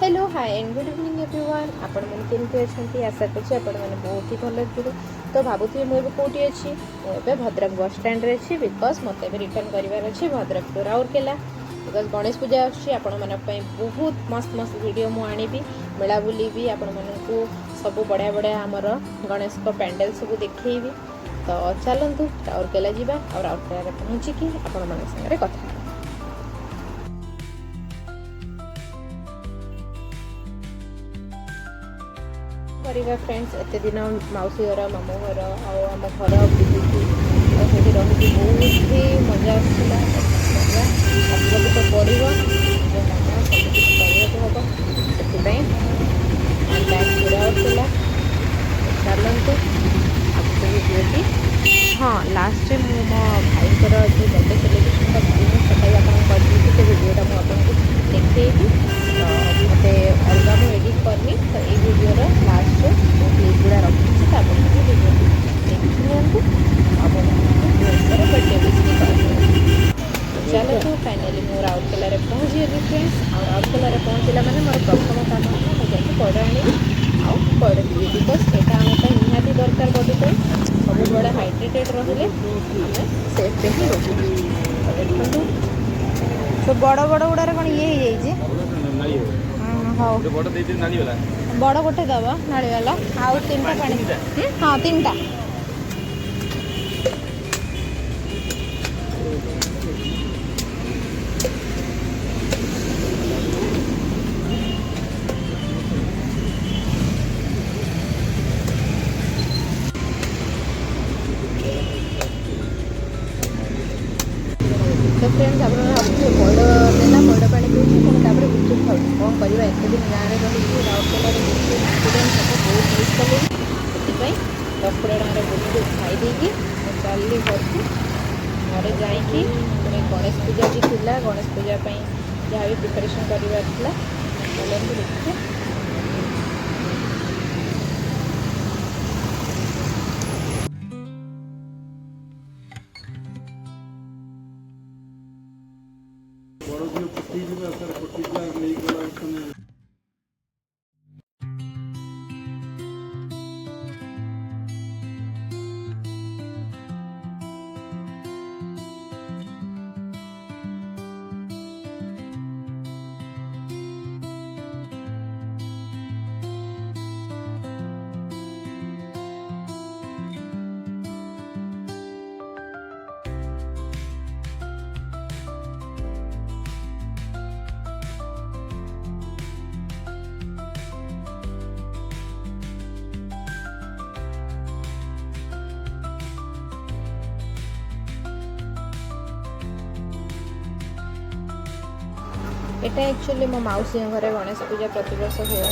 Hello hi and good evening everyone आपण मैंने केमती अच्छा आशा कर बहुत ही भल थे तो भावुथी मुझे कौटी अच्छी मुझे भद्रक बस स्टैंड रे अच्छी बिकज मत रिटर्न करार अच्छी भद्रक टू राउरकेला बिकज गणेश पूजा आसपाई बहुत मस्त मस्त वीडियो मुझे मेला बुलेबी आपण मानू सब बढ़िया बढ़िया आमर गणेश को पैंडल सब देखी तो चलतु राउरकेला जावा और राउरकेला पहुँचिकी आपण मान सागर कथा କରିବା फ्रेंड्स एत दिन मौसी घर मामू घर आम घर बुलूची तो रही बहुत ही मजा आसाला मजा आसवाक तो पड़ो निज मन सब करवाक हम से बैग पूरा उठला चलतु आपको वीडियोटी हाँ लास्ट मो भाई जो बर्थडे सेलिब्रेशन का भिडियो सेटा भी आपको से वीडियोटा मुझे देखी तो मत अलग मुझे एडिट करनी तो ये वीडियोर लास्ट क्लिप गुड़ा रखी वीडियो देखी बर्थडे विश भी कर चलो फाइनाली मुझे राउरकेला पहुँची गली फ्रेंड्स और राउरकेला पहुँचला मैंने मोर प्रथम काम है मुझे पड़ आनी पड़ पी बिकज यहाँ आम निहाती दरकार बॉडी पे सब बड़े हाइड्रेटेड रहिले आम सेफ्टे ही रोकू देखो तो बड़ बड़ गुड़ार कौन ये हाँ बड़ गोटे दब नाली वाला आउ तीन टा पानी हाँ तीन टा तो फ्रेंड्स आप बड़ देना बड़ पानी पीछे पुणी तापर गुपचुप खाऊ कौन करवा एत दिन गाँव में रही राउरकेला गुपचुप स्टूडेंट सब बहुत मिस कले से 10 टकर गुपचुप खाई चलि घर को घर जाकि गणेश पूजा भी थी गणेश पूजा जहाँ भी प्रिपरेशन करवा देखिए यहाँ एक्चुअली मो मौसी घर गणेश पूजा प्रतिवर्ष हुए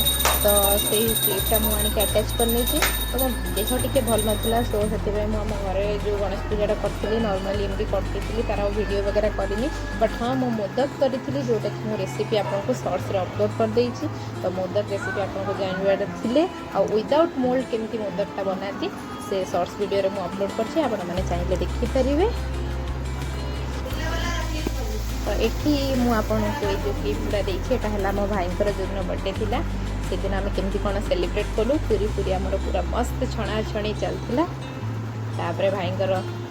तो से क्लिपटा मुझे आटाच करनी तो मो देह टी भल नाला सो से आम घर जो गणेश पूजा करी नॉर्मली एमती करती तार वीडियो वगैरह करनी बट हाँ मो मोदक करी जोटा कि मो रेसिपी आपको सर्ट्स अपलोड कर देती तो मोदक रेसिपी आपको जानवर थे आ विदाउट मोल्ड केमती मोदकटा बनाती से सर्ट्स वीडियो मुझे अपलोड कर चाहिए देखिपारे तो ये मुझे जो गिफ्टा देखिए मो भाई जो दिन बर्थडे थी से दिन आम केमती कौन सेलिब्रेट कलु पूरी पूरी आमर पूरा मस्त छणा छणी चलता तापर भाई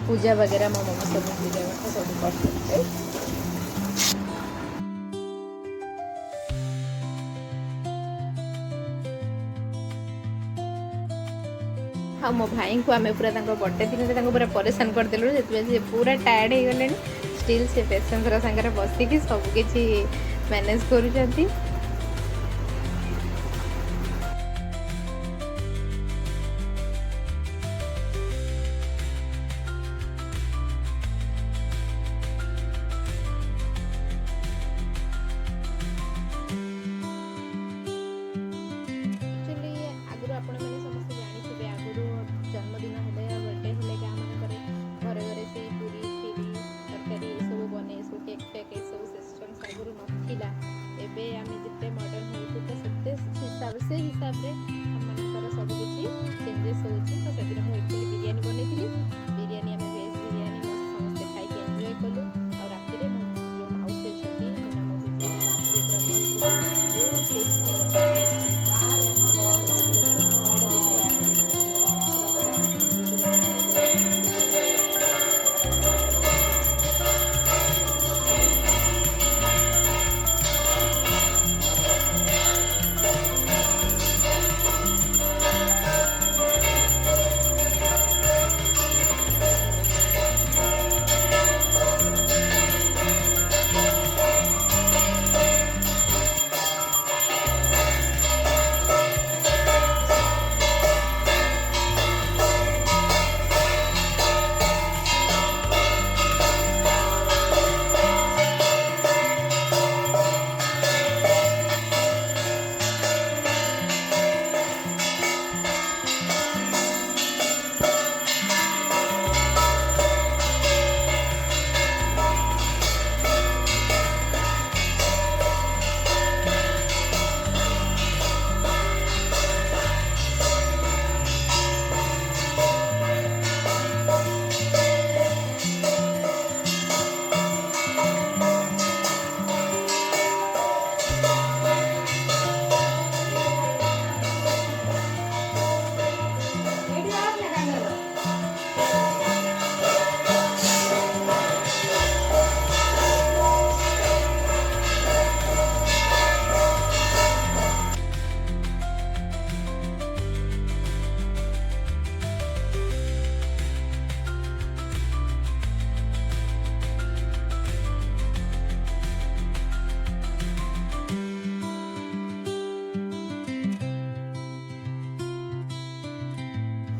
पूजा वगैरह मो मम्मी सब पूजा सब कर हाँ मो भाई को आम पूरा बर्थडे दिन पूरा परेशान करदेलु से पूरा टायर्ड हो गले स्टिल से पेशेंस सागर बसिकी सबकि मैनेज कर जन्मदिन बर्थडे गाँव मान घरे घरे से पूरी खीरी तरकारी सब बने सब केक फेक सब सिस्टम आगुरी नाला एवं आम जिते मॉडर्न हो हिसाब से आमर सबकि चेंजेस हो तो से मुझे बिरियानी बनई बिरियानी आम वेज बिरियानी समस्ते खाई एंजॉय कलु और राति जो माउसी अच्छा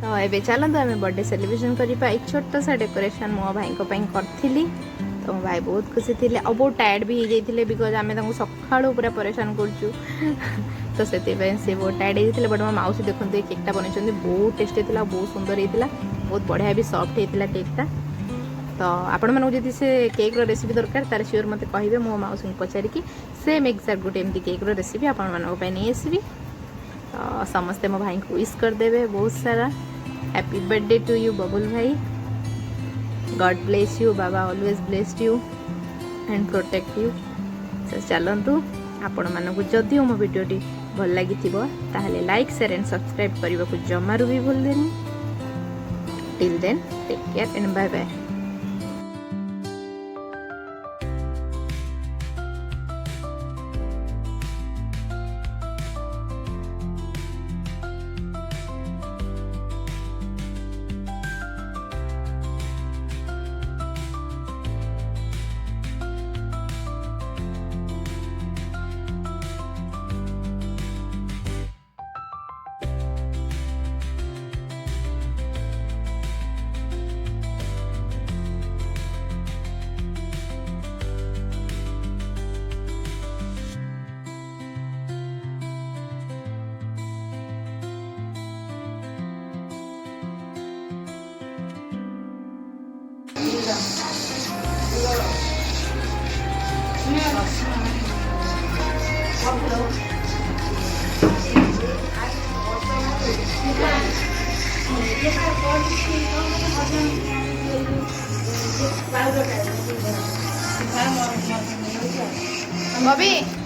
तो ये चलते आम बर्थडे सेलिब्रेशन करवा एक छोट सा डेकोरेशन मो भाई करी तो मो भाई बहुत खुशी थे और बहुत टायर्ड भी हो जाते बिकज आम सका पूरा परेशान करूँ तो से बहुत टायर्ड होते बट मो माउसी देखते केकटा बनई बहुत टेस्टी था बहुत सुंदर होता बहुत बढ़िया भी सॉफ्ट होता केकटा तो आपण मानक जदि से केक रेसिपी दरकार तार श्योर मत कहे मो माउसी पचारिकी सेम एक्जाक्ट गोटे एमती केक रेसिपी आपण मानक नहीं आसबि तो समस्ते मो भाई को विश करदे बहुत सारा हैप्पी बर्थडे टू यू बबुल भाई God bless you Baba always blessed you and protect you चलतु आपण मानक जदि मो वीडियोटी भल लगी ताहले लाइक शेयर एंड सब्सक्राइब करने को जमारू भी भूल देनी till then take care and bye bye. Bobby